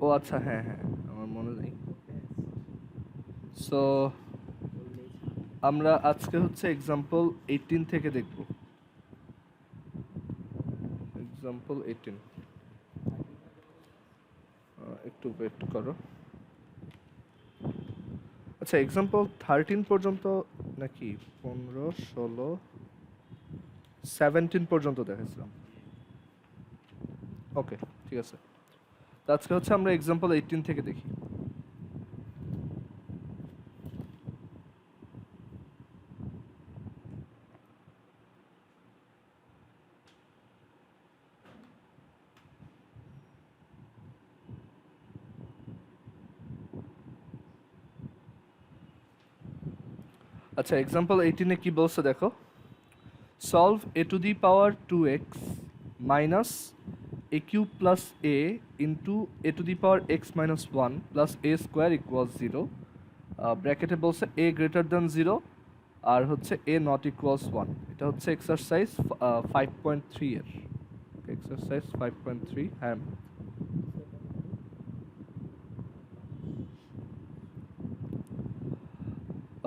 ও আচ্ছা, হ্যাঁ হ্যাঁ, আমার মনে নেই। সো আমরা আজকে হচ্ছে এক্সাম্পল 18 থেকে দেখব। এক্সাম্পল 18, একটু ওয়েট করো। আচ্ছা, এক্সাম্পল 13 পর্যন্ত নাকি 15, 16, 17 পর্যন্ত দেখেছিলাম। ওকে, ঠিক আছে। তো আজকে হচ্ছে আমরা এক্সাম্পল 18 থেকে দেখি। আচ্ছা, এক্সাম্পল 18 কি বলছে দেখো। Solve a to the power 2x minus a cube plus a into a to the power x minus 1 plus a square equals 0. ব্র্যাকেটে বলছে a greater than 0 আর হচ্ছে a not equals 1। এটা হচ্ছে এক্সারসাইজ 5.3 এর। এক্সারসাইজ 5.3, হ্যাঁ।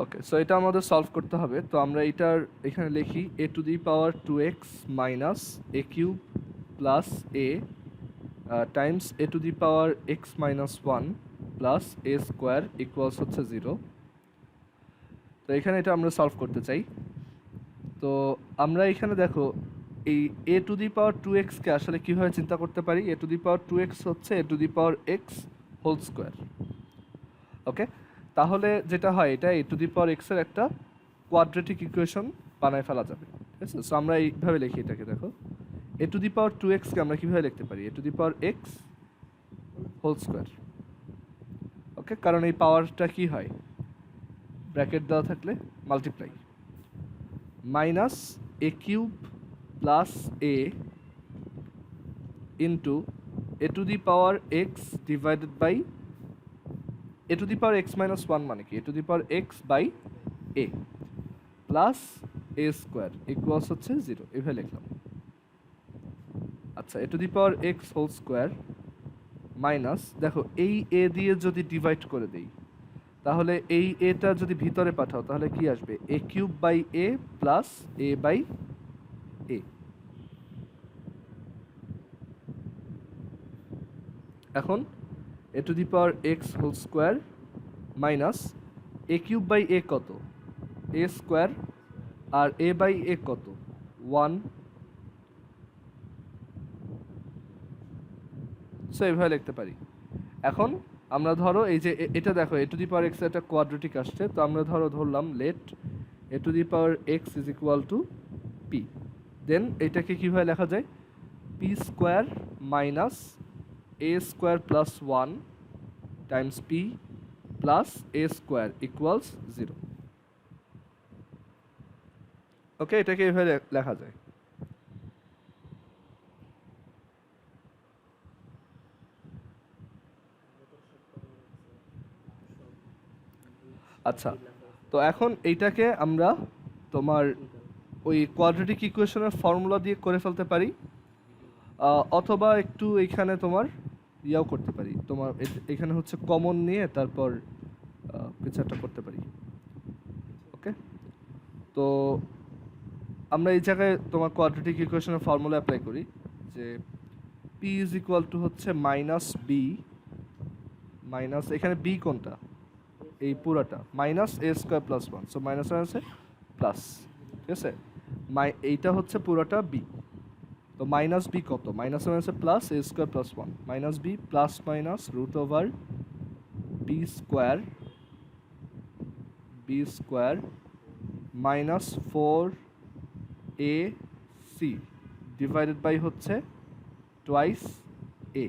ওকে, সো এটা আমাদের solve করতে হবে। তো আমরা এটার এখানে লিখি a to the power 2x minus a cube plus a times a to the power x minus 1 plus a square equals হচ্ছে 0। তো এখানে এটা আমরা সলভ করতে চাই। তো আমরা এখানে দেখো এই a to the power 2x কে আসলে কীভাবে চিন্তা করতে পারি। a to the power 2x হচ্ছে a to the power x whole square. Okay, তাহলে যেটা হয় এটা a to the power x এর একটা কোয়াড্রেটিক ইকুয়েশন বানায় ফেলা যাবে। ঠিক আছে, সো আমরা এইভাবে লিখি এটাকে। দেখো a to the power 2x কে আমরা কীভাবে লিখতে পারি, a to the power x whole square. Okay, কারণ এই পাওয়ারটা কি হয়, ব্র্যাকেট দেওয়া থাকলে multiply, minus A cube plus A into A to the power X divided by A to the power x minus one, মানে কি A to the power x by A plus A square equals হচ্ছে 0। এভাবে লিখলাম। আচ্ছা, A to the power x whole square minus, দেখো এই এ দিয়ে যদি ডিভাইড করে দেই তাহলে এই এটা যদি ভিতরে পাঠাও তাহলে কি আসবে, A cube by A plus A by A. এখন A to the power x whole square minus A cube by A কত, A square, R A by A কত 1। সো এইভাবে লিখতে পারি। এখন আমরা ধরো এই যে এটা দেখো A to the power X একটা কোয়াড্রেটিক আসছে, তো আমরা ধরলাম let A to the power x is equal to P. Then এটাকে কীভাবে লেখা যায়, P square minus A square plus 1 times P plus A square equals 0। Okay, এটাকে এভাবে লেখা যায়। আচ্ছা, তো এখন এইটাকে আমরা তোমার ওই কোয়াড্রেটিক ইকুয়েশনের ফর্মুলা দিয়ে করে ফেলতে পারি, অথবা একটু এইখানে তোমার ইয়াও করতে পারি, তোমার এখানে হচ্ছে কমন নিয়ে তারপর কিছু একটা করতে পারি। ওকে, তো আমরা এই জায়গায় তোমার কোয়াড্রেটিক ইকুয়েশনের ফর্মুলা অ্যাপ্লাই করি যে পি ইজ ইকুয়াল টু হচ্ছে মাইনাস বি, মাইনাস এখানে বি কোনটা, এই পুরাটা, minus A square plus 1। So minus আছে প্লাস, ঠিক আছে, এইটা হচ্ছে পুরোটা বি। তো মাইনাস বি কত, মাইনাস আছে plus A square plus 1 minus B plus minus root over B square minus 4 A C divided by হচ্ছে টোয়াইস এ।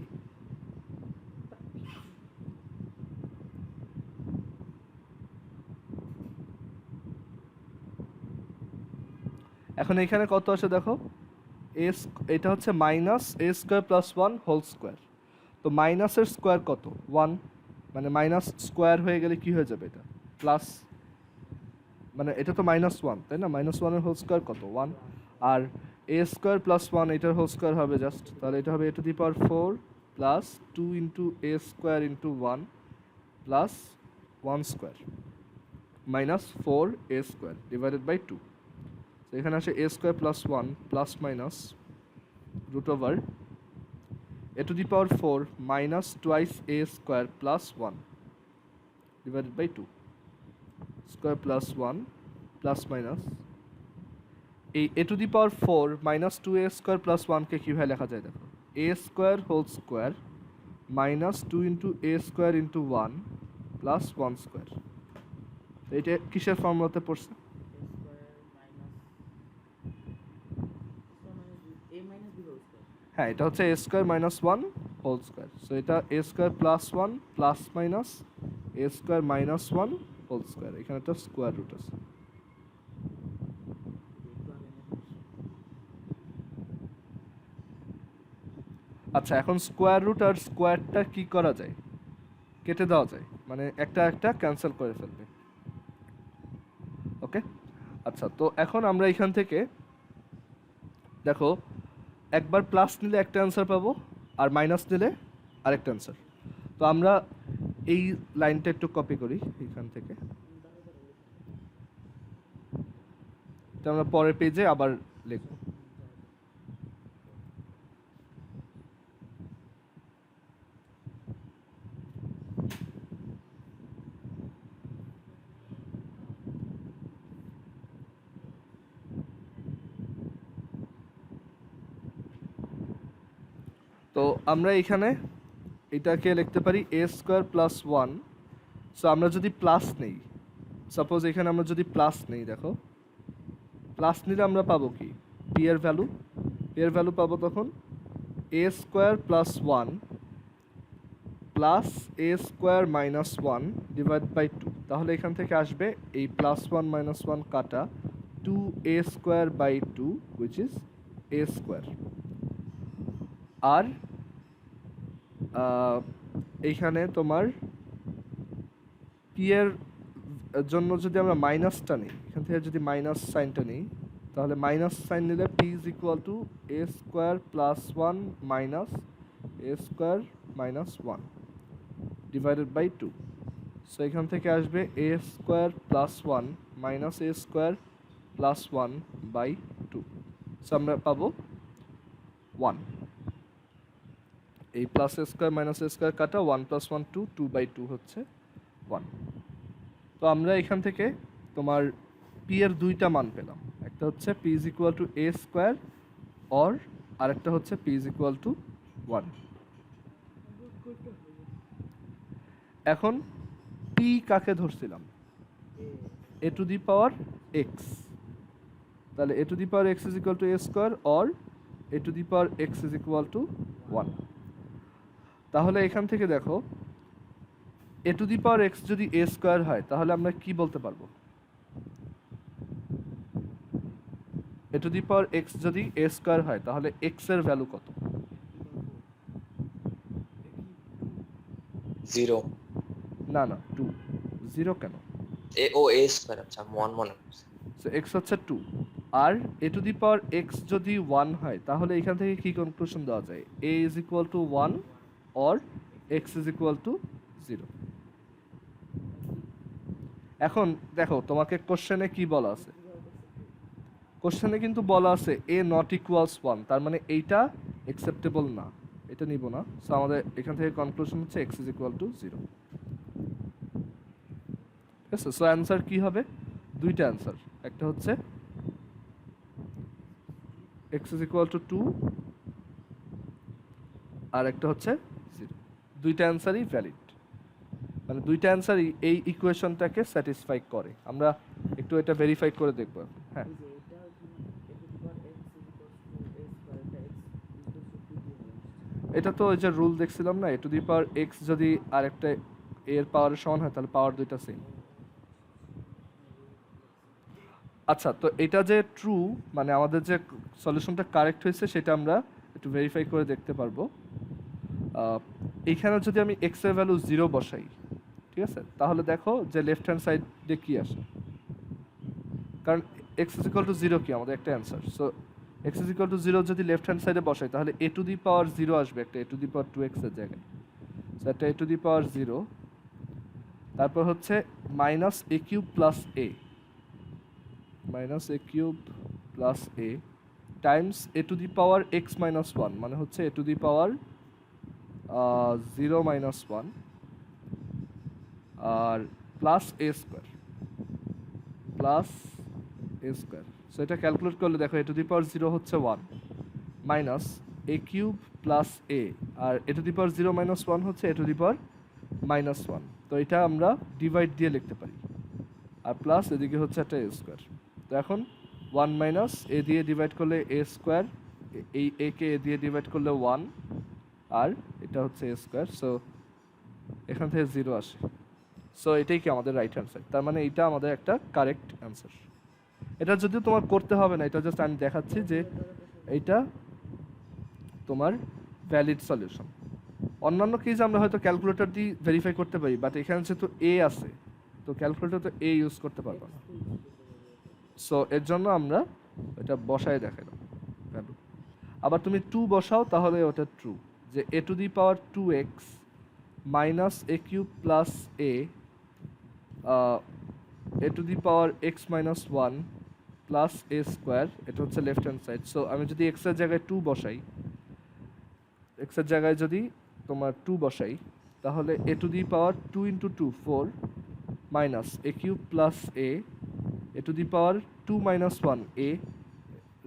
এখন এখানে কত আসে দেখো, এটা হচ্ছে minus A square plus 1 whole square. তো মাইনাসের স্কোয়ার কত 1, মানে মাইনাস স্কোয়ার হয়ে গেলে কি হয়ে যাবে, এটা প্লাস, মানে এটা তো -1 তাই না, -1 এর হোল স্কোয়ার কত 1, আর এ স্কোয়ার প্লাস 1 এটার হোল স্কোয়ার হবে জাস্ট, তাহলে এটা হবে A to the power 4 plus 2 into A square into 1 plus 1 square minus 4 A square divided by 2। তো এখানে আসে A square plus 1 plus minus root over A to the power 4 minus twice A square plus 1 divided by 2 square plus 1 plus minus এই A to the power 4 minus 2 A square plus 1কে কীভাবে লেখা যায় দেখো, A square whole square minus 2 into A square into 1 plus 1 square. এইটা কিসের ফর্মুলাতে পড়ছে? হ্যাঁ, এটা হচ্ছে A square minus 1 whole square. So এটা A square plus 1 plus minus A square minus 1 whole square, এখানে একটা স্কোয়ার রুট আছে। আচ্ছা, এখন স্কোয়ার রুট আর স্কোয়ারটা কি করা যায়? কেটে দেওয়া যায়, মানে একটা একটা ক্যান্সেল করে ফেলবে। ওকে, আচ্ছা, তো এখন আমরা এখান থেকে দেখো একবার প্লাস নিলে একটা অ্যান্সার পাবো আর মাইনাস নিলে আরেকটা অ্যান্সার। তো আমরা এই লাইনটা একটু কপি করি এখান থেকে, তো আমরা পরের পেজে আবার লিখব। তো আমরা এখানে এটাকে লিখতে পারি এ স্কোয়ার প্লাস 1। সো আমরা যদি প্লাস নেই, সাপোজ এখানে আমরা যদি প্লাস নেই, দেখো প্লাস নিলে আমরা পাবো কি, পি এর ভ্যালু পাবো তখন A square plus 1 plus A square minus 1 divide by 2। তাহলে এখান থেকে আসবে এই প্লাস 1 মাইনাস 1 কাটা 2 A square by 2 which is A square. আর এইখানে তোমার পি এর জন্য যদি আমরা মাইনাসটা নিই, এখান থেকে যদি মাইনাস সাইনটা নিই, তাহলে মাইনাস সাইন নিলে P is equal to A square plus 1 minus A square minus 1 divided by 2। So এখান থেকে আসবে A square plus 1 minus A square plus 1 by 2। So আমরা পাবো 1। এই plus A square minus A square কাটা 1 plus 1 2, 2 by 2 হচ্ছে 1। তো আমরা এখান থেকে তোমার পি এর দুইটা মান পেলাম, একটা হচ্ছে P is equal to A square or আরেকটা হচ্ছে পি ইজ ইকুয়াল টু 1। এখন পি কাকে ধরছিলাম? এ টু দি পাওয়ার এক্স। তাহলে A to the power x is equal to A square or A to the power x is equal to 1। তাহলে এখান থেকে দেখো A to the power x যদি এ square হয় তাহলে আমরা কি বলতে পারবো? এ টু দি পাওয়ার এক্স যদি এ স্কোয়ার হয় তাহলে এক্স এর ভ্যালু কত? 0। না না, 2। 0 কেন? এ স্কয়ার, আচ্ছা 1 মনে করছি। সো এক্স হচ্ছে 2। আর এ টু দি পাওয়ার এক্স যদি 1 হয় তাহলে এখান থেকে কি কনক্লুশন দেওয়া যায়? A is equal to 1 or X is equal to 0। এখন দেখো তোমাকে কোশ্চেনে কি বলা আছে, কোশ্চেনে কিন্তু বলা আছে এ নট ইকুয়ালস 1, তার মানে এইটা অ্যাকসেপ্টেবল না, এটা নিব না। সো আমাদের এখান থেকে কনক্লুশন হচ্ছে এক্স ইজ ইকুয়াল টু 0। ঠিক আছে, সো অ্যান্সার কি হবে? দুইটা অ্যান্সার, একটা হচ্ছে এক্স ইজ ইকুয়াল টু 2 আর একটা হচ্ছে 0। দুইটা অ্যান্সারই ভ্যালিড, মানে দুইটা অ্যান্সারই এই ইকুয়েশনটাকে স্যাটিসফাই করে। আমরা একটু এটা ভেরিফাই করে দেখব। হ্যাঁ, এটা তো ওই যে রুল দেখছিলাম না, এ টু দি পাওয়ার এক্স যদি আরেকটা এর পাওয়ারের সমান হয় তাহলে পাওয়ার দুইটা সেম। আচ্ছা, তো এটা যে ট্রু, মানে আমাদের যে সলিউশনটা কারেক্ট হয়েছে সেটা আমরা একটু ভেরিফাই করে দেখতে পারবো। এইখানে যদি আমি এক্স এর ভ্যালু 0 বসাই, ঠিক আছে, তাহলে দেখো যে লেফট হ্যান্ড সাইডে কি আসে, কারণ এক্স ইজ ইকুয়াল টু 0 কি আমাদের একটা answer. So x is equal to 0 যদি লেফট হ্যান্ড সাইডে বসাই তাহলে a টু দি পাওয়ার 0 আসবে একটা a to the power 2x এর জায়গায়। সো একটা a টু দি পাওয়ার 0, তারপর হচ্ছে minus a cube plus a, minus a cube plus a times a to the power x minus 1, মানে হচ্ছে a to the power 0 minus 1 আর plus a square, plus a square. So এটা calculate করলে দেখো a to the power 0 হচ্ছে 1 minus a cube plus a, আর a to the power 0 minus 1 হচ্ছে a to the power minus 1। তো এটা আমরা ডিভাইড দিয়ে লিখতে পারি, আর প্লাস এদিকে হচ্ছে একটা a স্কোয়ার। তো এখন 1 মাইনাস a দিয়ে ডিভাইড করলে a স্কোয়ার, এই a কে a দিয়ে ডিভাইড করলে 1, আর এটা হচ্ছে a স্কোয়ার। সো এখান থেকে 0 আসে। সো এটাই কি আমাদের রাইট হ্যান্ড সাইড, তার মানে এটা আমাদের একটা কারেক্ট অ্যান্সার। এটা যদিও তোমার করতে হবে না, এটা জাস্ট আমি দেখাচ্ছি যে এইটা তোমার ভ্যালিড সলিউশন। অন্যান্য কেস আমরা হয়তো ক্যালকুলেটর দিয়ে ভেরিফাই করতে পারি, বাট এখানে যেহেতু এ আছে তো ক্যালকুলেটর তো এ ইউজ করতে পারবো না। সো এর জন্য আমরা এটা বসায় দেখালাম ভ্যালু। আবার তুমি 2 বসাও তাহলে ওটা ট্রু, যে a to the power 2x minus a cube plus a to the power x minus 1 plus a square, এটা হচ্ছে লেফট হ্যান্ড সাইড। সো আমি যদি x এর জায়গায় 2 বসাই, x এর জায়গায় যদি তোমার 2 বসাই তাহলে a to the power 2 into 2 4 minus a cube plus a to the power 2 minus 1 a,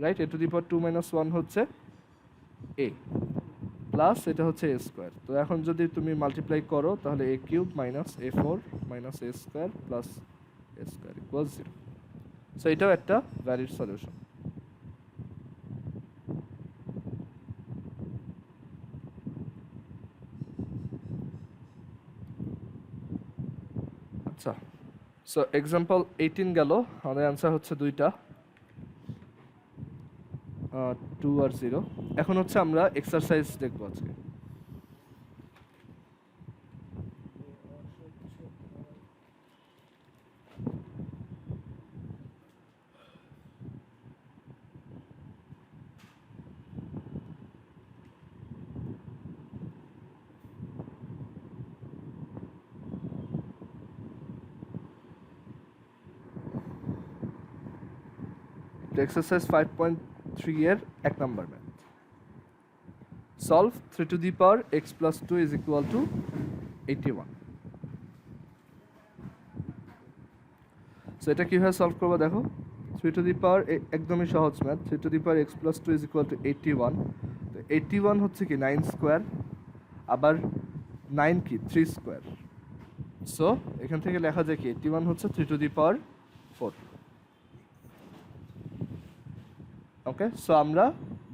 right, a to the power 2 minus 1 হচ্ছে a প্লাস এটা হচ্ছে a স্কোয়ার। তো এখন যদি তুমি মাল্টিপ্লাই করো তাহলে a cube minus a4 minus a square plus a square equal 0। So এটাও একটা ভ্যালিড সলিউশন। আচ্ছা, সো এক্সাম্পল 18 গেল, আমাদের অ্যান্সার হচ্ছে দুইটা 2 আর 0। এখন হচ্ছে আমরা এক্সারসাইজ দেখবো আজকে। এক্সারসাইজ 5.3 এর 1 number math. Solve 3 to the power x plus 2 is equal two 81। So এটা কীভাবে সলভ করবো দেখো, 3 টু দি পাওয়ার একদমই সহজ math. 3 to the power x plus 2 is equal two 81। তো 81 হচ্ছে কি 9 স্কোয়ার, আবার 9 কি 3 স্কোয়ার। সো এখান থেকে লেখা যায় কি 81 হচ্ছে 3 to the power 4। Okay, so আমরা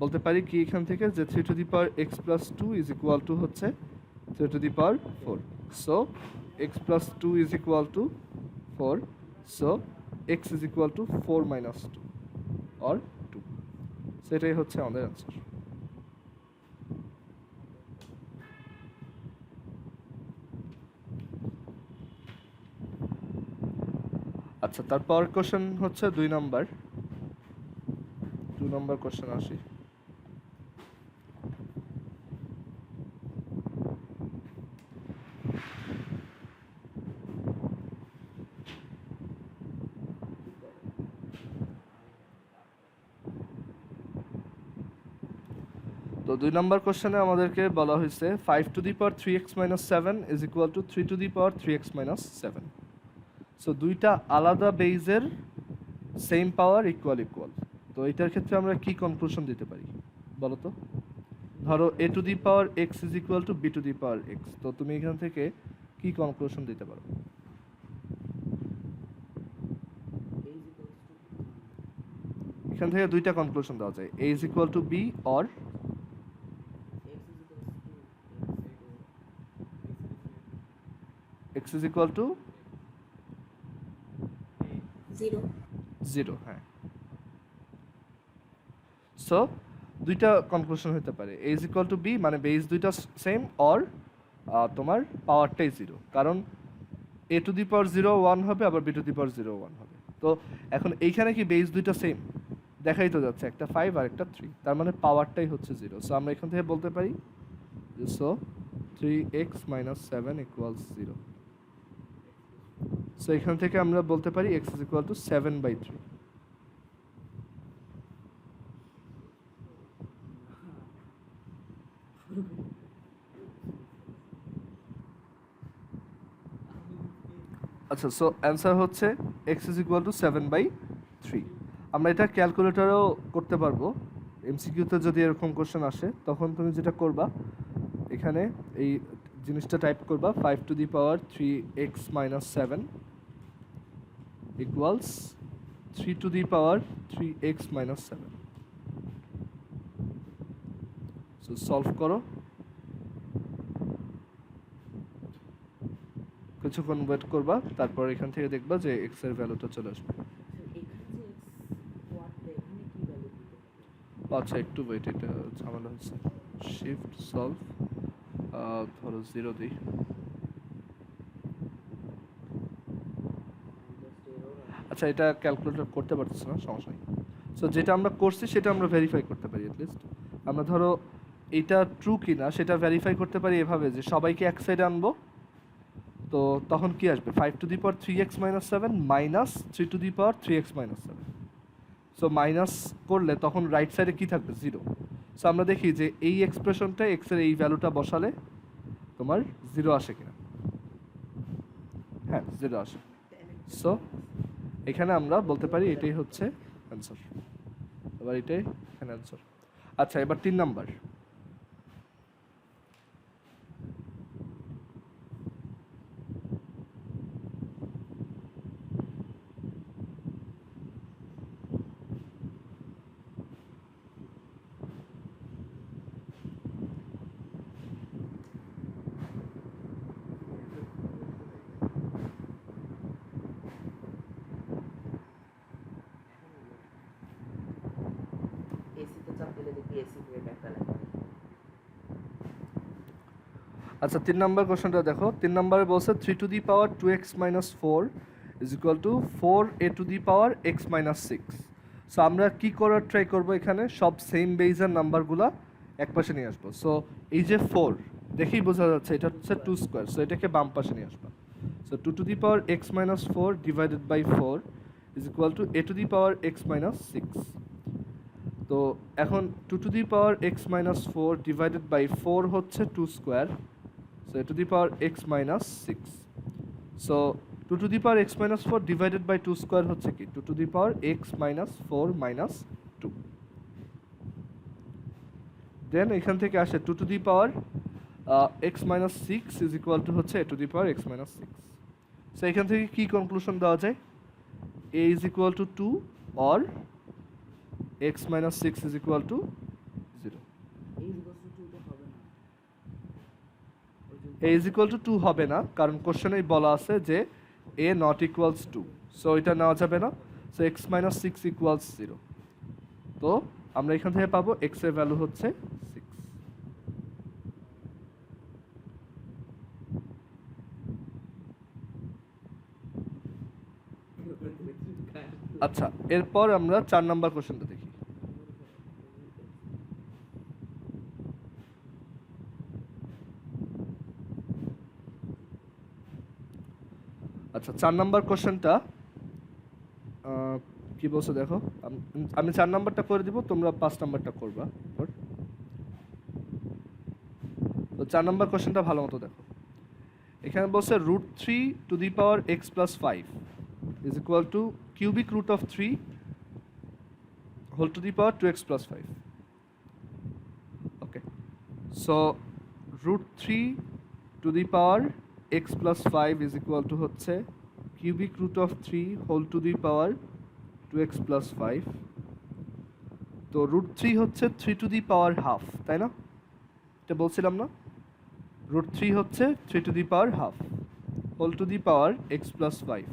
বলতে পারি কি এখান থেকে যে 3 to the power x plus 2 is equal to হচ্ছে 3 to the power 4। So x plus 2 is equal to 4। So x is equal to 4 minus 2 or 2। সেটাই হচ্ছে আমাদের অ্যান্সার। আচ্ছা, তারপর কোশ্চেন হচ্ছে 2 নম্বর কোশ্চেন আসি। তো 2 নম্বর কোশ্চেনে আমাদেরকে বলা হয়েছে 5 to the power 3x minus 7 is equal two 3 to the power 3x minus 7। So দুইটা আলাদা বেজের সেম পাওয়ার ইকুয়াল। তো এটার ক্ষেত্রে আমরা কি কনক্লুশন দিতে পারি বলো তো? ধরো a to the power x is equal two b two the power x, তো তুমি এখান থেকে কি কনক্লুশন দিতে পারো? এখান থেকে দুইটা কনক্লুশন দেওয়া যায়, a is equal two b or x is equal to 0। হ্যাঁ, সো দুইটা কনক্লুশন হতে পারে, a is equal two b মানে বেস দুইটা সেম, অর তোমার পাওয়ারটাই 0, কারণ a টু দি পাওয়ার 0 1 হবে, আবার b টু দি পাওয়ার 0 1 হবে। তো এখন এইখানে কি বেস দুইটা সেম? দেখাই তো যাচ্ছে একটা 5 আর একটা 3, তার মানে পাওয়ারটাই হচ্ছে 0। সো আমরা এখান থেকে বলতে পারি যে সো 3x - 7 = 0। সো এখান থেকে আমরা বলতে পারি x = 7/3। আচ্ছা, সো অ্যান্সার হচ্ছে x = 7/3। আমরা এটা ক্যালকুলেটরেও করতে পারবো। এমসিকিউতে যদি এরকম কোশ্চেন আসে তখন তুমি যেটা করবা, এখানে এই জিনিসটা টাইপ করবা 5^3x - 7 = 3^3x - 7। সো সলভ করো, কিছুক্ষণ ওয়েট করবা, তারপর এখান থেকে দেখবা যে x এর ভ্যালুটা চলে আসবে। আচ্ছা একটু ওয়েট, এটা ঝামেলা হচ্ছে। শিফট সলভ, ধরো 0 দিই। আচ্ছা, এটা ক্যালকুলেটর করতে পারতেছে না, সমস্যা নেই। সো যেটা আমরা করছি সেটা আমরা ভেরিফাই করতে পারি। অ্যাটলিস্ট আমরা ধরো এটা ট্রু কিনা সেটা ভেরিফাই করতে পারি এভাবে যে সবাইকে এক সাইডে আনবো। তো তখন কি আসবে, 5^3x - 7 minus 3^3x - 7। So minus করলে তখন রাইট সাইডে কি থাকবে, 0। সো আমরা দেখি যে এই এক্সপ্রেশনটা এক্স এর এই ভ্যালুটা বসালে তোমার 0 আসে কিনা। হ্যাঁ, 0 আসে। সো এখানে আমরা বলতে পারি এটাই হচ্ছে অ্যান্সার। এবার এটাই এখানে অ্যান্সার। আচ্ছা, এবার 3 নাম্বার। আচ্ছা, 3 নাম্বার কোশ্চেনটা দেখো। 3 নাম্বারে বলছে 3^2x - 4 = 4a⁴ x - 6। সো আমরা কি করার ট্রাই করব, এখানে সব সেম বেজের নাম্বারগুলো এক পাশে নিয়ে আসবো। সো এই যে 4 দেখেই বোঝা যাচ্ছে এটা হচ্ছে 2 স্কোয়ার, সো এটাকে বাম পাশে নিয়ে আসবো। So 2^x - 4 / 4 = a⁴x - 6। তো এখন 2^x - 4 / 4 হচ্ছে 2 square, so a⁴x - 6। So 2^x - 4 / 2 square হচ্ছে কি, 2^x - 4 - 2। দেন এখান থেকে আসে 2^x - 6 হচ্ছে a⁴x - 6। সো এখান থেকে কি কনক্লুশন দেওয়া যায়, a = 2 or x - 6 = 0। a = 2 হবে না, কারণ কোশ্চেনেই বলা আছে যে a ≠ 2, সো এটা নেওয়া যাবে না। So x - 6 = 0। তো আমরা এখান থেকে পাবো x এর ভ্যালু হচ্ছে 6। আচ্ছা, এরপর আমরা 4 নাম্বার কোশ্চেনটা দেখি। আচ্ছা, 4 নাম্বার কোশ্চেনটা কি বলছো দেখো। আমি 4 নাম্বারটা করে দিব, তোমরা 5 নাম্বারটা করবা। তো 4 নাম্বার কোশ্চেনটা ভালো মতো দেখো। এখানে বলছে √3 x + 5 = cubic root of 3 whole to the power 2x + 5. Okay, so √3 x + 5 = হচ্ছে cubic root of 3 whole to the power 2x + 5। তো √3 হচ্ছে 3^½ তাই না, এটা বলছিলাম না। √3 হচ্ছে 3^½ whole to the power x + 5।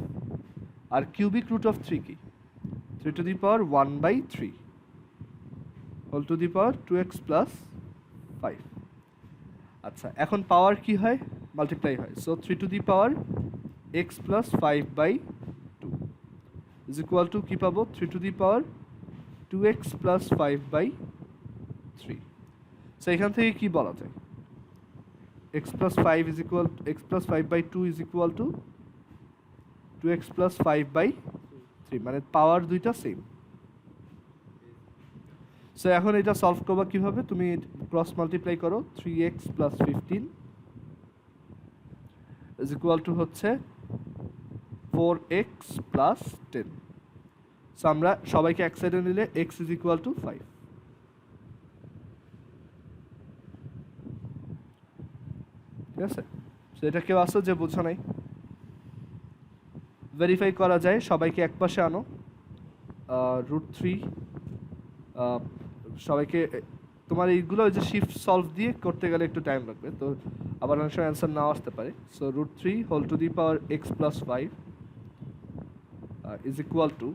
আর কিউবিক রুট অফ 3 কি, 3^1/3 whole to the power 2x + 5। আচ্ছা, এখন পাওয়ার কি হয়, মাল্টিপ্লাই হয়। সো 3^x + 5/2 কি পাবো, 3^2 2x প্লাস 5/3। সো এখান থেকে কি বলা যায়, x plus 5 is equal x plus 5/2 is equal to 2x plus 5/3, মানে পাওয়ার দুইটা সেম। সো এখন এটা সলভ করবা কিভাবে, তুমি ক্রস মাল্টিপ্লাই করো, 3x plus 15 is equal to হচ্ছে 4x plus 10। সো আমরা সবাইকে এক সাইডে নিলে x is equal to 5। ঠিক আছে, সো এটা কেউ আসো যে বুঝো নাই, ভেরিফাই করা যায়, সবাইকে এক পাশে আনো, √3, সবাইকে তোমার এইগুলো ওই যে শিফট সলভ দিয়ে করতে গেলে একটু টাইম লাগবে, তো আবার অনেক সময় অ্যান্সার নাও আসতে পারে। So √3 whole to the power x plus 5 is equal to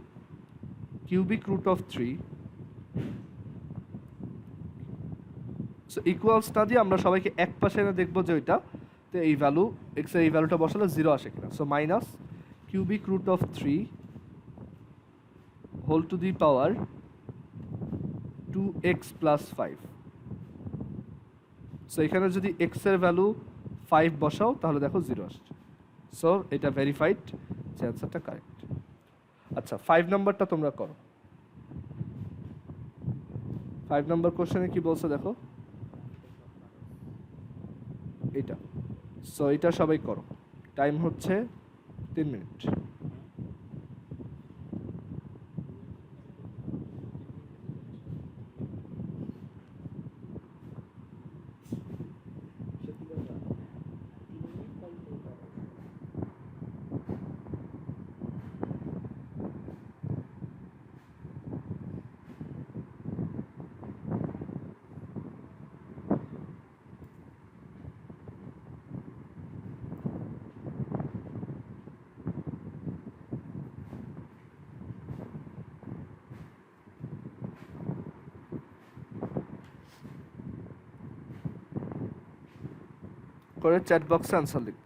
cubic root of 3। So equals না দিয়ে আমরা সবাইকে এক পাশে এনে দেখবো যে ওইটা তো এই ভ্যালু এক্স এর এই ভ্যালুটা বসালে 0 আসে কিনা। So minus cubic root of 3 whole to the power 2x plus 5। So এখানে যদি x এর ভ্যালু 5 বসাও তাহলে দেখো 0 আসছে। সো এটা ভেরিফাইড যে অ্যান্সারটা কারেক্ট। আচ্ছা 5 নাম্বারটা তোমরা করো। 5 নাম্বার কোশ্চেনে কি বলছে দেখো, এটা। সো এটা সবাই করো, টাইম হচ্ছে 3 মিনিট। করে চ্যাট বক্সে অ্যান্সার লিখব।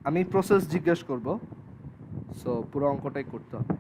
আমি প্রসেস জিজ্ঞেস করব, সো পুরো অঙ্কটাই করতে হবে।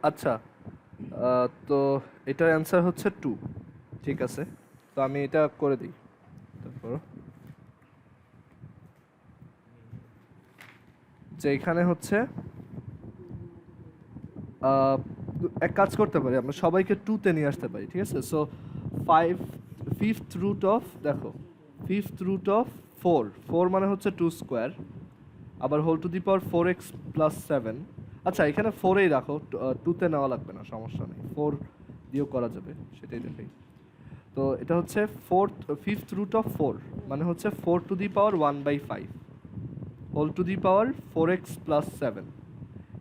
আচ্ছা, তো এটার অ্যান্সার হচ্ছে 2। ঠিক আছে, তো আমি এটা করে দিই। তারপর যে এখানে হচ্ছে আহ, এক কাজ করতে পারি, আমরা সবাইকে 2-তে নিয়ে আসতে পারি। ঠিক আছে, সো 5 ফিফথ রুট অফ, দেখো ফিফথ রুট অফ 4, 4 মানে হচ্ছে 2 স্কোয়ার, আবার whole to the power 4x plus 7। আচ্ছা, এখানে 4এই রাখো, 2-তে নেওয়া লাগবে না, সমস্যা নেই, 4 দিয়েও করা যাবে, সেটাই দেখাই। তো এটা হচ্ছে ফিফথ রুট অফ 4 মানে হচ্ছে 4 to the power 1/5 whole to the power 4x plus 7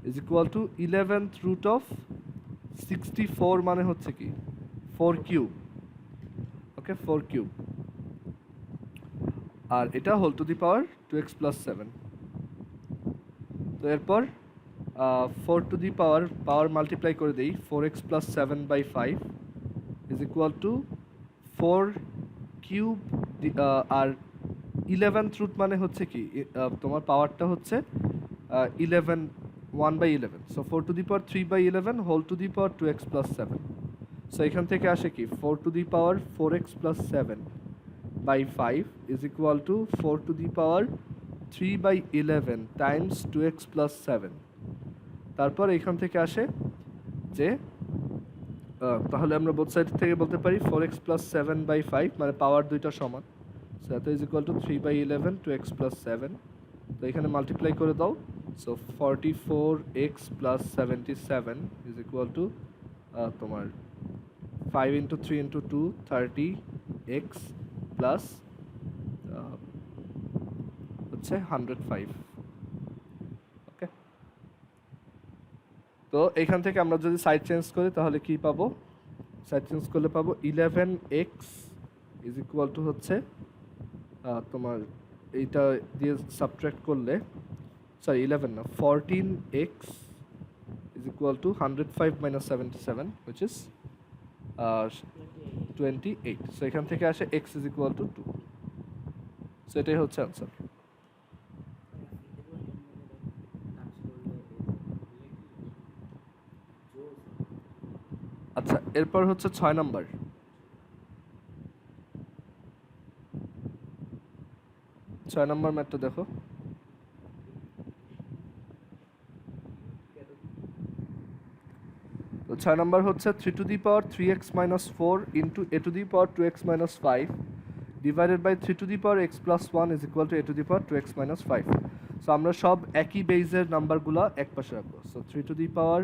is equal to 11th root of 64 মানে হচ্ছে কি 4 কিউব। ওকে, 4 কিউব, আর এটা whole to the power 2x plus 7। তো এরপর 4 টু দি পাওয়ার মাল্টিপ্লাই করে দেই, 4x plus 7/5 is equal to 4 cube, আর 11th রুট মানে হচ্ছে কি তোমার পাওয়ারটা হচ্ছে 11, 1/11, so 4 to the power 3/11 whole to the power 2x plus 7। So এখান থেকে আসে কি 4 to the power 4x plus 7/5 is equal to 4 to the power 3/11 times 2x plus 7। তারপর এখান থেকে আসে যে তাহলে আমরা বোথ সাইড থেকে বলতে পারি 4x প্লাস 7/5 মানে পাওয়ার দুইটা সমান, so that is equal two 3/11 2x plus 7। তো এখানে মাল্টিপ্লাই করে দাও, so 44x plus 77 is equal two তোমার 5 ইন্টু 3 ইন্টু 2 30x প্লাস হচ্ছে 105। ওকে, তো এখান থেকে আমরা যদি সাইড চেঞ্জ করি তাহলে কি পাবো? সাইড চেঞ্জ করলে পাবো 11x ইজ ইকুয়াল টু হচ্ছে তোমার এইটা দিয়ে সাবট্রাক্ট করলে, সরি 11 না, 14x is equal two 105 minus 77 which is 28। So এখান থেকে আসে x is equal two 2। So এটাই হচ্ছে আনসার। আচ্ছা, এরপর হচ্ছে 6 নাম্বার। ছয় নম্বর ম্যাথটা দেখো। তো 6 নম্বর হচ্ছে 3 to the power 3x minus 4 into a to the power 2x minus 5 divided by 3 to the power x plus 1 is equal to a to the power 2x minus 5। So আমরা সব একই বেজের নাম্বারগুলো এক পাশে রাখবো। So 3 to the power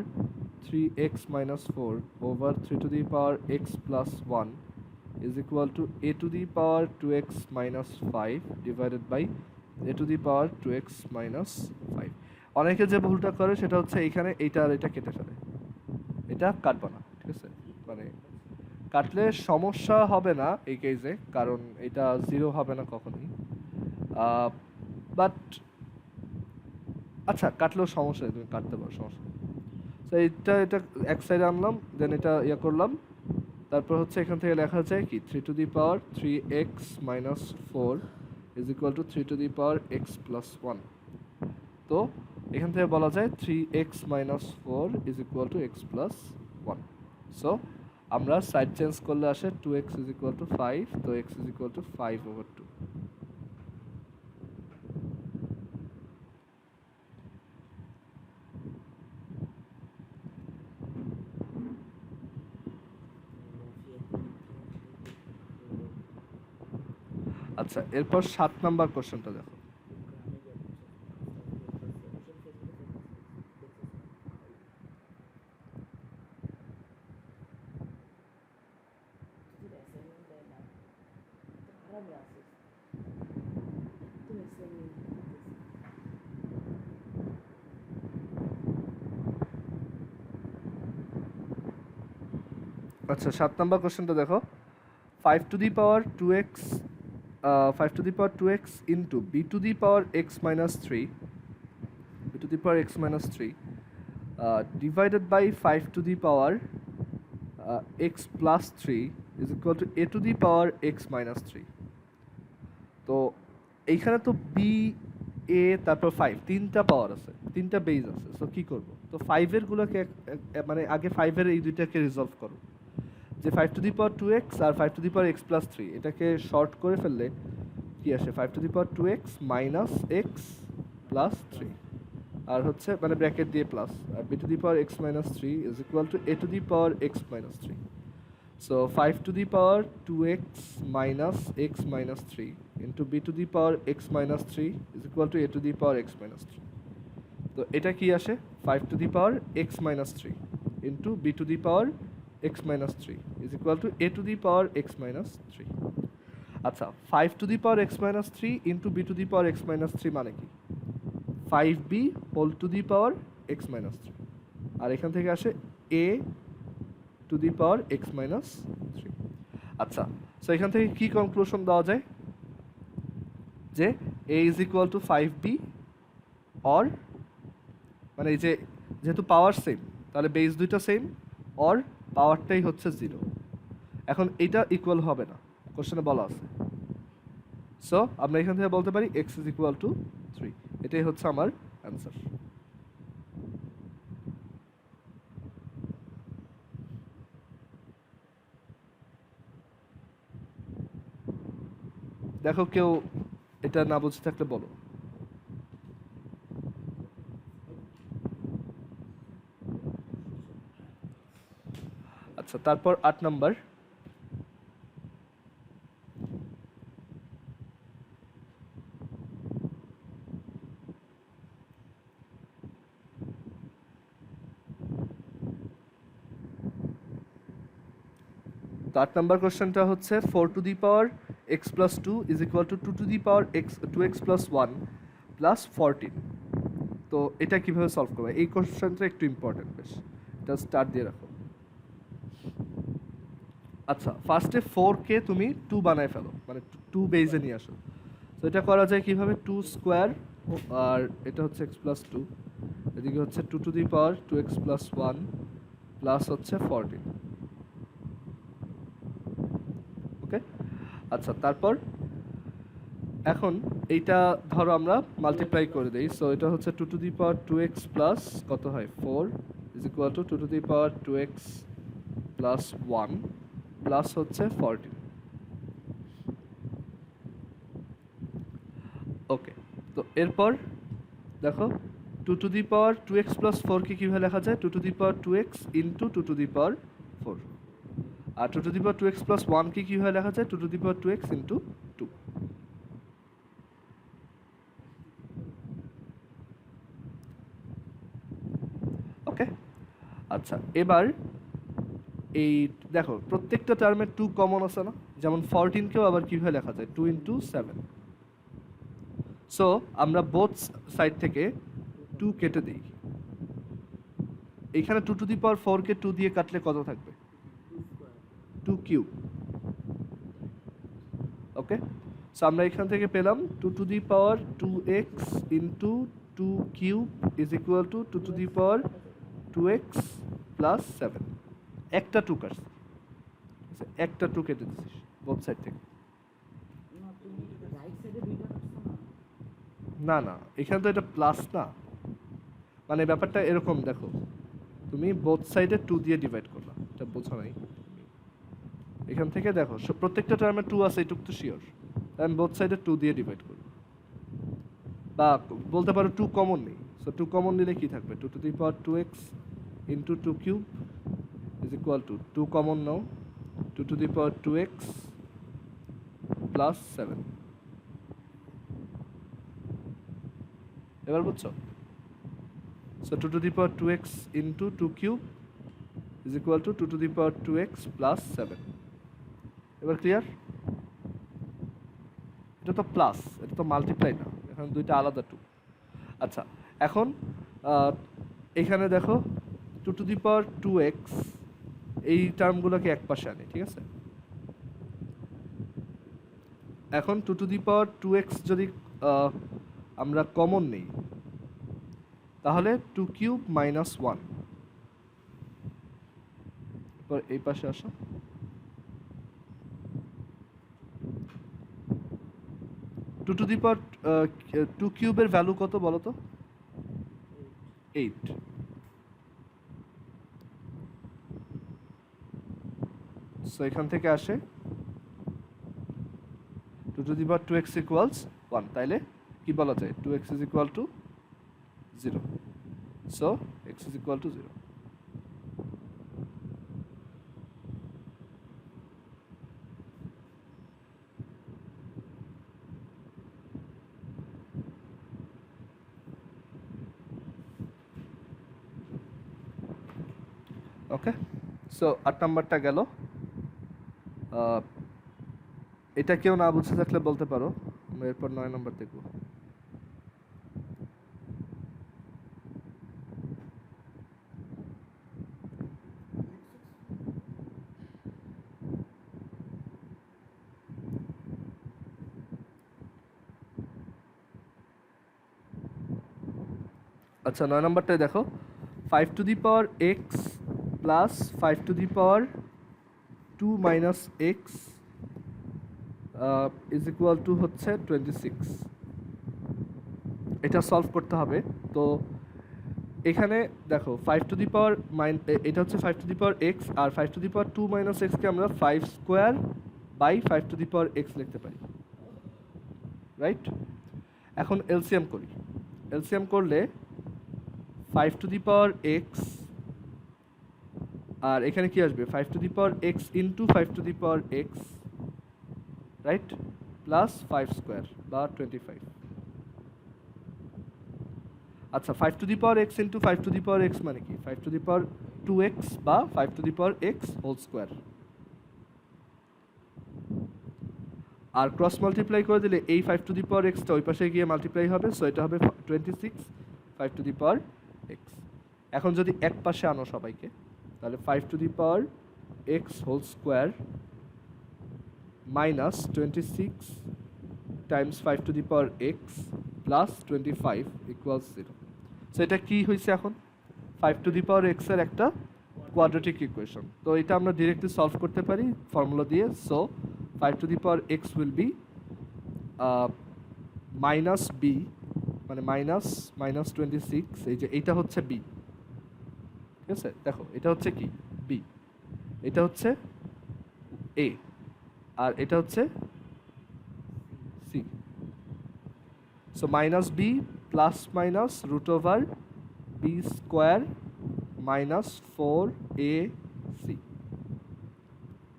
3x minus 4 over 3 to the power x plus 1 is equal to a to the power 2x minus 5 divided by a to the power 2x minus 5। অনেকে যে ভুলটা করে সেটা হচ্ছে এইখানে এইটা আর এটা কেটে ফেলে, এটা কাটবো না। ঠিক আছে, মানে কাটলে সমস্যা হবে না এই কেসে, কারণ এটা 0 হবে না কখনোই, বাট আচ্ছা কাটলেও সমস্যা নেই, তুমি কাটতে পারো, সমস্যা নেই। তো এটা এক সাইডে আনলাম, দেন এটা ইয়ে করলাম, তারপর হচ্ছে এখান থেকে লেখা যায় কি 3 to the power 3x minus 4 is equal two 3 to the power x plus 1। তো এখান থেকে বলা যায় 3x minus 4 is equal two x plus 1। So আমরা সাইড চেঞ্জ করলে আসে 2x ইজ ইকুয়াল টু 5, তো x ইজ ইকুয়াল টু 5/2। আচ্ছা, এরপর 7 নাম্বার কোশ্চেনটা দেখো। আচ্ছা, 7 নাম্বার কোশ্চেনটা দেখো। 5 to the power 2x 5 to the power 2x into b to the power x minus 3 b to the power x minus 3 divided by 5 to the power x plus three is equal to A to the power x minus three. তো এইখানে তো B A তারপর five তিনটা পাওয়ার আছে, তিনটা base আছে। So কী করবো? তো ফাইভের গুলোকে মানে আগে ফাইভের এই দুইটাকে রিজলভ করো, যে five to the power two X আর five to the power x plus three, এটাকে শর্ট করে ফেললে কি আসে? Five to the power two X minus X plus three, আর হচ্ছে মানে ব্র্যাকেট দিয়ে প্লাস, আর B to the power x minus three is equal to A to the power x minus three. So five to the power two X minus X minus three into B to the power x minus three is equal to A to the power x minus three. তো এটা কি আসে? Five to the power x minus three into B to the power x minus three is equal to A to the power x minus three. আচ্ছা, five to the power x minus three into B to the power x minus three মানে কি? Five B whole to the power x minus three, আর এখান থেকে আসে a to the power x minus three. আচ্ছা, so এখান থেকে কি কনক্লুশন দেওয়া যায়? যে a is equal to five b, or মানে এই যে যেহেতু পাওয়ার সেম তাহলে বেস দুইটা সেম, অর পাওয়ারটাই হচ্ছে জিরো। এখন এইটা ইকুয়াল হবে না, কোশ্চেনে বলা আছে। সো আমরা এখান থেকে বলতে পারি x is equal two three. এটাই হচ্ছে আমার অ্যান্সার। দেখো কেউ এটা না বুঝে থাকলে বলো। আচ্ছা, তারপর 8 নাম্বার। তো 8 নাম্বার কোশ্চেনটা হচ্ছে 4 to the power x plus two is equal to to the power x two x plus one plus 14। তো এটা কীভাবে সলভ করবে? এই কোশ্চেনটা একটু ইম্পর্টেন্ট, বেশ, এটা স্টার্ট দিয়ে রাখো। আচ্ছা, ফার্স্টে 4কে তুমি 2 বানায় ফেলো, মানে 2 বেজে নিয়ে আসো। তো এটা করা যায় কীভাবে? 2 স্কোয়ার, আর এটা হচ্ছে এক্স প্লাস টু, এদিকে হচ্ছে two to the power two x plus one plus হচ্ছে 14। ওকে, আচ্ছা, তারপর এখন এইটা ধরো আমরা মাল্টিপ্লাই করে দিই। সো এটা হচ্ছে two to the power two x plus কত হয় 4 is equal to two to the power two x plus one plus হচ্ছে 14। ওকে, তো এরপর দেখো two to the power two x plus ফোরকে কীভাবে লেখা যায়? Two to the power two x into two to the power four. আর two to the power two x plus ওয়ানকে কীভাবে লেখা যায়? Two to the power two x into two. Okay, আচ্ছা, এবার এই দেখো প্রত্যেকটা টার্মের টু কমন আছে না? যেমন 14কেও আবার কীভাবে লেখা যায়? Two into seven. সো আমরা বোথ সাইড থেকে টু কেটে দিই। এইখানে টু টু দি পাওয়ার ফোরকে টু দিয়ে কাটলে কত থাকবে? Two cube. ওকে, সো আমরা এখান থেকে পেলাম two to the power two x into two cube is equal to two to the power two x plus seven. একটা টু কাটছি, একটা টু কেটে দিচ্ছিস বোথ সাইড থেকে। না না, এখানে তো এটা প্লাস না, মানে ব্যাপারটা এরকম দেখো, তুমি বোথ সাইডে টু দিয়ে ডিভাইড করলা, এটা বোঝা নাই। এখান থেকে দেখো প্রত্যেকটা টার্মে টু আছে, এটুক তো শিওর, আমি বোথ সাইডে টু দিয়ে ডিভাইড করব, বা বলতে পারো টু কমন নেই। সো টু কমন নিলে কি থাকবে? Two to the power two x into two cube is equal to two common নাও, two to the power two x plus seven. এবার বুঝছো? So two to the power two x into two cube is equal to two to the power two x plus seven. এবার clear? এটা তো plus, এটা তো multiply না, এখন দুইটা আলাদা টু। আচ্ছা, এখন এখানে দেখো two to the power two x, এই টার্মগুলোকে এক পাশে আনি, ঠিক আছে? এখন two to the power two x যদি আমরা কমন নেই, তাহলে টু কিউব মাইনাস ওয়ান এরপর এই পাশে আসো। টু টু দি পাওয়ার 2 কিউবের ভ্যালু কত বলো তো? 8। সো এখান থেকে আসে 2 to the power 2x equals 1, তাইলে কি বলা যায়? 2x is equal to 0, so x is equal to 0। Okay, so 8 নাম্বারটা গেল। এটা কেউ না বুঝে থাকলে বলতে পারো, আমরা এরপর 9 নাম্বার দেখব। আচ্ছা 9 নাম্বারটাই দেখো, 5 to the power x plus 5 to the power 2 minus x is equal to হচ্ছে 26। এটা সলভ করতে হবে। তো এখানে দেখো 5 টু দি পাওয়ার এটা হচ্ছে 5 টু দি পাওয়ার এক্স, আর 5 টু দি পাওয়ার 2 মাইনাস এক্সকে আমরা 5 square by 5 to the power x লিখতে পারি, রাইট? এখন এলসিএম করি। এলসিএম করলে 5 টু দি পাওয়ার এক্স, আর এখানে কি আসবে? 5 to the power x into 5 to the power x, right, plus 5 square বা 25। আচ্ছা 5 to the power x into 5 to the power x মানে কি? 5 টু দি পাওয়ার 2x বা 5 to the power x whole square. আর cross multiply করে দিলে এই 5 to the power extra ওই পাশে গিয়ে মাল্টিপ্লাই হবে, সো এটা হবে 26 5 টু দি পাওয়ার এক্স। এখন যদি এক পাশে আনো সবাইকে, তাহলে 5 to the power x whole square minus 26 times 5 to the power x plus 25 equals 0। So এটা কি হয়েছে এখন? 5 টু দি পাওয়ার এক্স এর একটা কোয়াড্রেটিক ইকুয়েশন। তো এটা আমরা ডিরেক্টলি সলভ করতে পারি ফর্মুলা দিয়ে। So 5 to the power x will be minus B, মানে মাইনাস 26, এই যে এইটা হচ্ছে বি, ঠিক আছে? দেখো এটা হচ্ছে কি? বি। এটা হচ্ছে এ, আর এটা হচ্ছে C. So minus B plus minus root over B square minus 4ac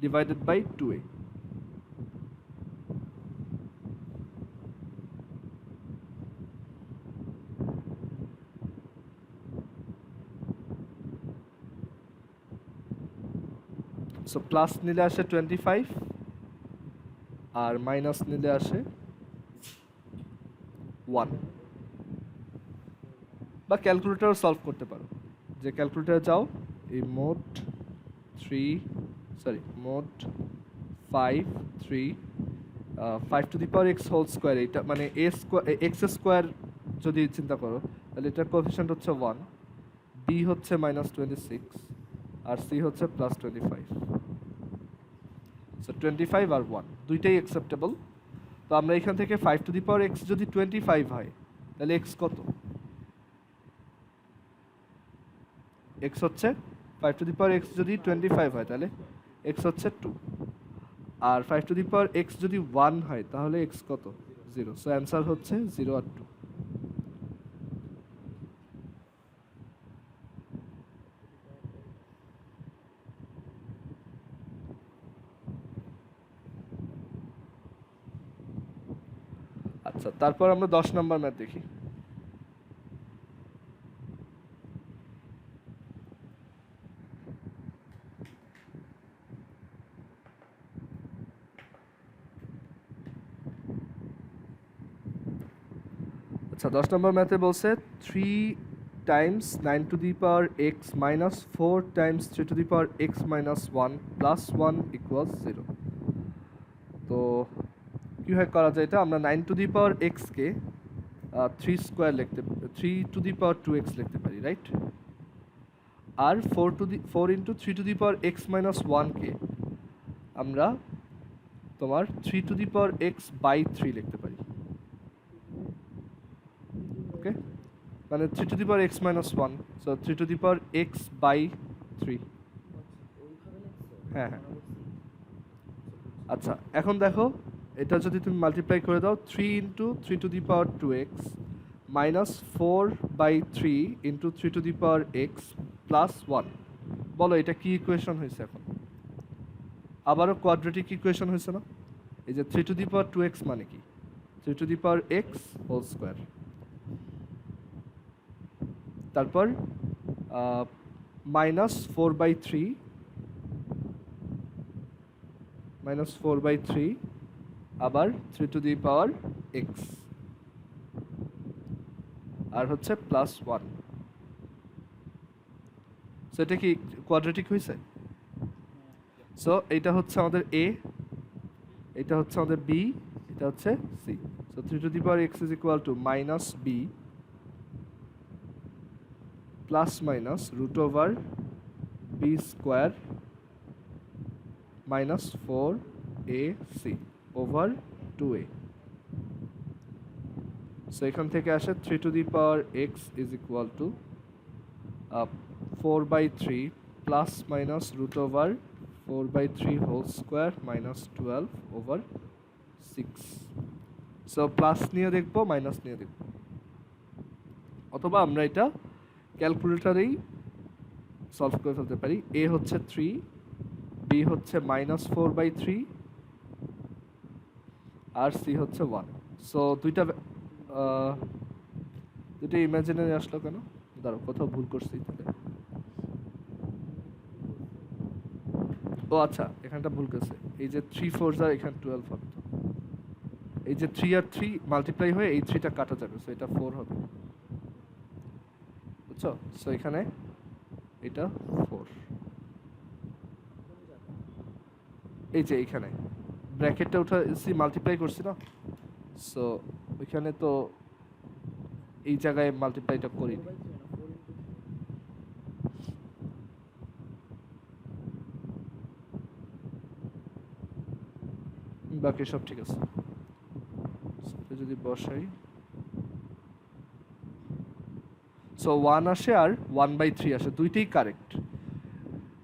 divided by 2a. So plus নিলে আসে 25 আর মাইনাস নিলে আসে 1। বা ক্যালকুলেটর সলভ করতে পারো, যে ক্যালকুলেটরে যাও, এই মোট 5 to the power x whole square, এটা মানে এ স্কোয়ার এক্স স্কোয়ার যদি চিন্তা করো, তাহলে এটার কোএফিসিয়েন্ট হচ্ছে 1, বি হচ্ছে মাইনাস 26, আর সি হচ্ছে প্লাস 25। সো 25 আর 1 দুইটাই অ্যাকসেপ্টেবল। তো আমরা এখান থেকে 5 টু দি পাওয়ার এক্স যদি 25 হয়, তাহলে এক্স কত? এক্স হচ্ছে 5 টু দি পাওয়ার এক্স যদি 25 হয়, তাহলে এক্স হচ্ছে 2, আর 5 টু দি পাওয়ার এক্স যদি 1 হয়, তাহলে এক্স কত? 0। সো অ্যান্সার হচ্ছে 0 আর 2। আচ্ছা তারপর আমরা 10 নম্বর ম্যাথ দেখি। আচ্ছা 10 নম্বর ম্যাথে বলছে 3 Times 9 two the power x minus 4 Times 3 to the power x minus 1 plus 1 equals 0। তো কীভাবে করা যায় এটা? আমরা 9 টু দি পাওয়ার এক্সকে 3 টু দি পাওয়ার 2x লিখতে পারি, রাইট? আর 4 into 3 to the power x minus ওয়ানকে আমরা তোমার 3 to the power x by 3 লিখতে পারি। ওকে, মানে 3 to the power x minus one, so 3 to the power x by 3। হ্যাঁ হ্যাঁ, আচ্ছা এখন দেখো এটা যদি তুমি মাল্টিপ্লাই করে দাও 3 into 3 to the power 2x minus 4/3 into 3 to the power x plus 1, বলো এটা কি ইকুয়েশন হয়েছে? এখন আবারও কোয়াড্রেটিক ইকুয়েশন হয়েছে না? এই যে 3 টু দি পাওয়ার 2x মানে কি? 3 to the power x whole square, তারপর মাইনাস 4/3 আবার 3 টু দি পাওয়ার এক্স আর হচ্ছে প্লাস 1। সো এটা কি কোয়াড্রেটিক হয়েছে? সো এটা হচ্ছে আমাদের এ, এটা হচ্ছে আমাদের বি, এটা হচ্ছে C. So 3 to the power x is equal to minus B plus minus root over B square minus 4ac over 2a। So এখান থেকে আসে 3 to the power x is equal to 4/3 plus minus root over 4/3 whole square minus 12 over 6। So plus নিয়ে দেখবো, minus নিয়ে দেখবো, অথবা আমরা এটা ক্যালকুলেটারেই সলভ করে ফেলতে পারি। এ হচ্ছে 3, বি হচ্ছে মাইনাস 4/3 আর সি হচ্ছে 1। সো দুইটা ইমাজিনারি আসলো কেন? দাঁড়াও, কোথাও ভুল করছি তাহলে। ও আচ্ছা, এখানটা ভুল করছে। এই যে 3 4 আর এখানে 12 হবে, এই যে 3 আর 3 মাল্টিপ্লাই হয়ে এই 3টা কাটা যাবে, সো এটা 4 হবে, বুঝছো? সো এখানে এটা 4, এই যে এইখানে ব্র্যাকেটটা উঠাছি, মাল্টিপ্লাই করছি না, সো ওইখানে তো এই জায়গায় মাল্টিপ্লাইটা করিনি। বাকি সব ঠিক আছে। যদি বসাই, সো 1 আসে আর 1/3 আসে, দুইটাই কারেক্ট,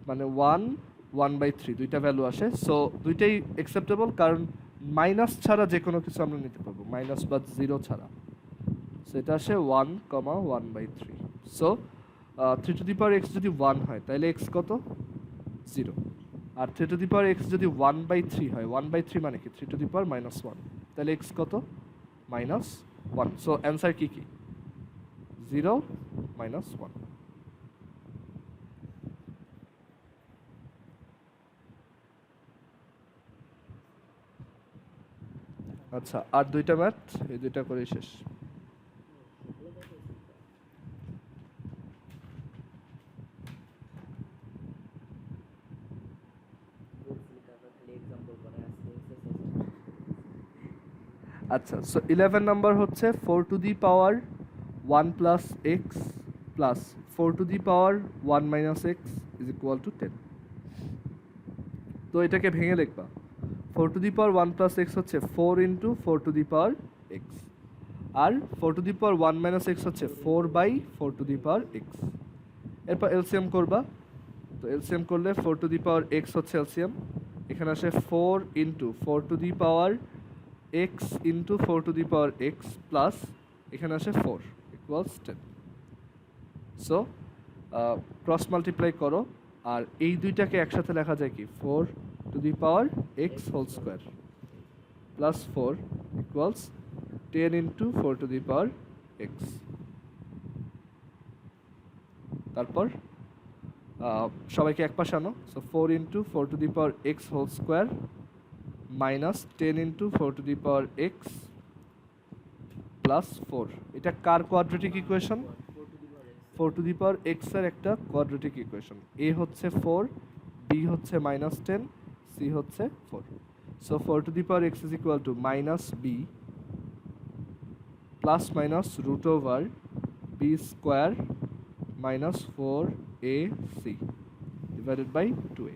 মানে 1/3 দুইটা ভ্যালু আসে। সো দুইটাই অ্যাকসেপ্টেবল, কারণ মাইনাস ছাড়া যে কোনো কিছু আমরা নিতে পারবো, মাইনাস বা 0 ছাড়া। সো এটা আসে 1,1/3। So 3 to the power x যদি 1 হয় তাহলে এক্স কত? 0। আর 3 টু দি পাওয়ার এক্স যদি 1/3 হয়, 1/3 মানে কি? 3 টু দি পাওয়ার -1, তাহলে এক্স কত? -1। সো অ্যান্সার কি কি? 0 -1। আচ্ছা, আর দুইটা ম্যাথ, এই দুইটা করে শেষ। আচ্ছা, সো 11 নাম্বার হচ্ছে 4 to the power 1 plus x plus 4 to the power 1 minus x is equal to 10। তো এটাকে ভেঙে লিখবা। 4 to the power 1 plus x হচ্ছে 4 into 4 to the power x, আর 4 to the power 1 minus x হচ্ছে 4/4 to the power x. এরপর LCM করবা, তো এলসিএম করলে 4 টু দি পাওয়ার এক্স হচ্ছে এলসিএম, এখানে আসে 4 into 4 to the power x into 4 to the power x plus এখানে আসে 4 ইকুয়ালস 10। সো ক্রস মাল্টিপ্লাই করো, আর এই দুইটাকে একসাথে লেখা যায় কি? 4 to the power x whole square plus 4 equals 10 into 4 to the power x. তারপর সবাইকে এক পাশে আনো, so 4 into 4 to the power x whole square minus 10 into 4 to the power x plus 4। এটা কার quadratic equation? 4 to the power x এর একটা quadratic equation. এ হচ্ছে 4, বি হচ্ছে -10, সি হচ্ছে 4। So 4 to the power x is equal to minus B plus minus root over B square minus 4 AC divided by 2A.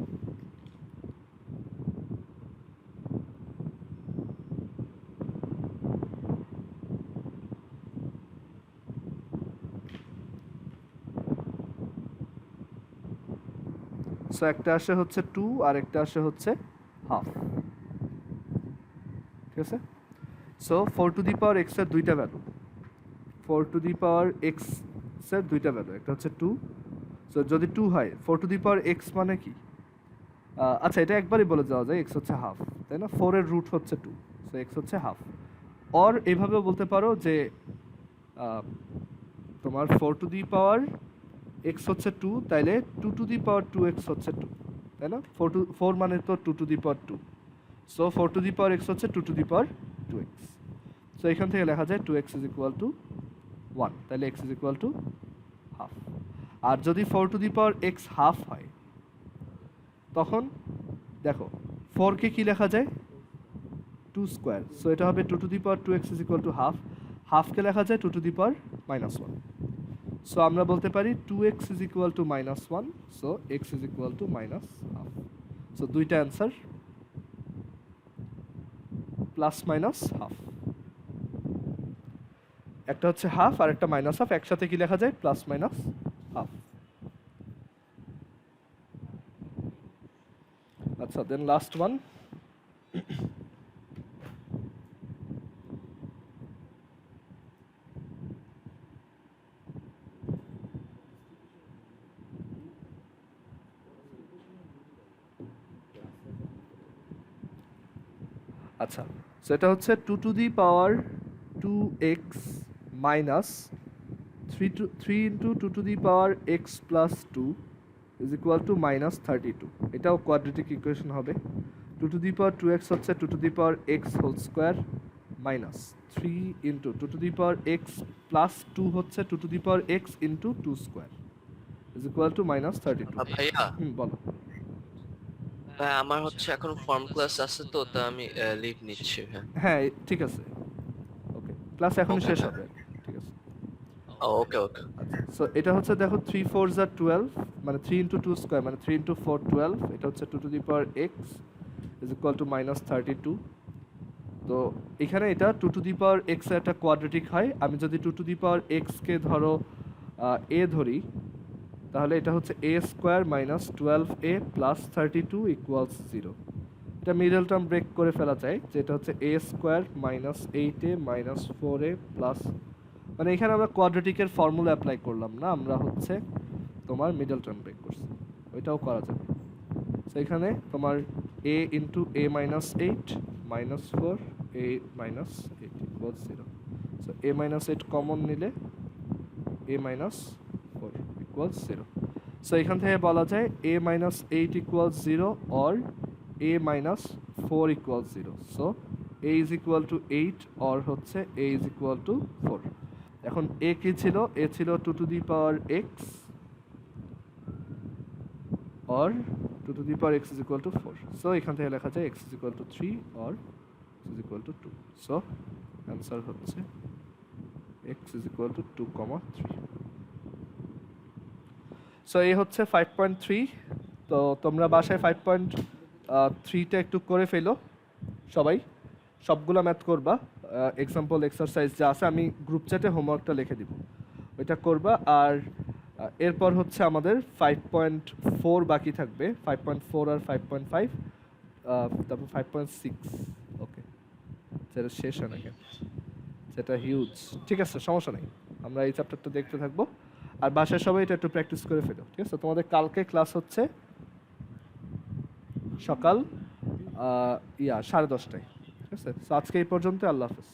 So একটা আসে হচ্ছে 2 আর একটা আসে হচ্ছে হাফ, ঠিক আছে। So 4 to the power x এর দুইটা value, 4 to the power x এর দুইটা ভ্যালু, একটা হচ্ছে 2। সো যদি 2 হয় 4 টু দি পাওয়ার x মানে কি, আচ্ছা এটা একবারই বলে দেওয়া যায়, x হচ্ছে হাফ, তাই না? 4 এর রুট হচ্ছে 2, সো x হচ্ছে হাফ। অর এইভাবেও বলতে পারো যে তোমার 4 টু দি পাওয়ার x হচ্ছে 2, তাইলে 2 টু দি পাওয়ার 2x হচ্ছে 2, তাই না? 4 মানে তো 2 to the power 2, so 4 to the power x হচ্ছে 2 to the power 2x। So এখান থেকে লেখা যায় 2x ইজ ইকুয়াল টু 1, তাহলে x is equal to half. আর যদি 4 to the power x half হয় তখন দেখো 4 কে কি লেখা যায় 2 স্কোয়ার, সো এটা হবে 2 to the power 2x is equal to half, হাফকে লেখা যায় 2 টু দি পাওয়ার -1। সো আমরা বলতে পারি 2x is equal to -1, so x is equal to -half. So দুইটা অ্যান্সার প্লাস মাইনাস হাফ, একটা হচ্ছে হাফ আর একটা মাইনাস হাফ, একসাথে কি লেখা যায় প্লাস মাইনাস হাফ। আচ্ছা দেন লাস্ট ওয়ান। আচ্ছা সো এটা হচ্ছে 2 to the power 2x minus 3 into 2 to the power x plus 2 is equal to -32। এটাও কোয়াড্রেটিক ইকুয়েশন হবে। 2 টু দি পাওয়ার 2x হচ্ছে 2 to the power x whole square minus 3 into 2 to the power x plus 2 হচ্ছে 2 to the power x into 2 square is equal to -32। ভাইয়া বলো। ভাই আমার হচ্ছে এখন ফর্ম ক্লাস আছে তো, তা আমি লিভ নিচ্ছি। হ্যাঁ হ্যাঁ ঠিক আছে, ওকে ক্লাস এখনই Okay, শেষ হ্যাঁ। হবে, ঠিক আছে। ওকে ওকে। আচ্ছা সো এটা হচ্ছে দেখো 3 4 যা 12, মানে 3 ইন্টু 2 স্কোয়ার মানে 3 ইন্টু 4 12, এটা হচ্ছে 2 to the power x is equal to -32। তো এখানে এটা 2 টু দি পাওয়ার x এর একটা কোয়াড্রেটিক হয়। আমি যদি 2 টু দি পাওয়ার x কে ধরো a ধরি, তাহলে এটা হচ্ছে a square minus 12a plus 32 equals 0। এটা মিডল টার্ম ব্রেক করে ফেলা যায়, যেটা হচ্ছে a square minus 8a minus 4a plus, মানে এখানে আমরা কোয়াড্রেটিকের ফর্মুলা অ্যাপ্লাই করলাম না, আমরা হচ্ছে তোমার মিডল টার্ম ব্রেক করছি, ওইটাও করা যাবে। সো এখানে তোমার a into a minus 8 minus 4 a minus 8 equals 0। So a minus 8 common নিলে a মাইনাস 4 ইকুয়ালস 0। সো এখান থেকে বলা যায় a minus 8 equals 0 or a minus 4 equals 0। So a is equal two 8 or হচ্ছে a ইজ ইকুয়াল টু 4। এখন a কি ছিল, a ছিল 2 to the power x or 2 to the power x is equal to 4. So এখান থেকে লেখা যায় x is equal to 3 or x is equal to 2. So answer হচ্ছে x is equal to 2, 3. So এই হচ্ছে 5.3। তো তোমরা বাসায় 5.3টা একটু করে ফেলো সবাই, সবগুলো ম্যাথ করবা। এক্সাম্পল এক্সারসাইজ যা আছে আমি গ্রুপ চ্যাটে হোমওয়ার্কটা লিখে দিব, ওইটা করবা। আর এরপর হচ্ছে আমাদের 5.4 বাকি থাকবে, 5.4 আর 5.5, তারপর 5.6। ওকে যেটা শেষ হয় না কেন, যেটা হিউজ, ঠিক আছে সমস্যা নেই, আমরা এই চ্যাপ্টারটা দেখতে থাকবো। আর বাসায় সবাই এটা একটু প্র্যাকটিস করে ফেলো, ঠিক আছে। তোমাদের কালকে ক্লাস হচ্ছে সকাল 10:30, ঠিক আছে। তো আজকে এই পর্যন্ত, আল্লাহ হাফেজ।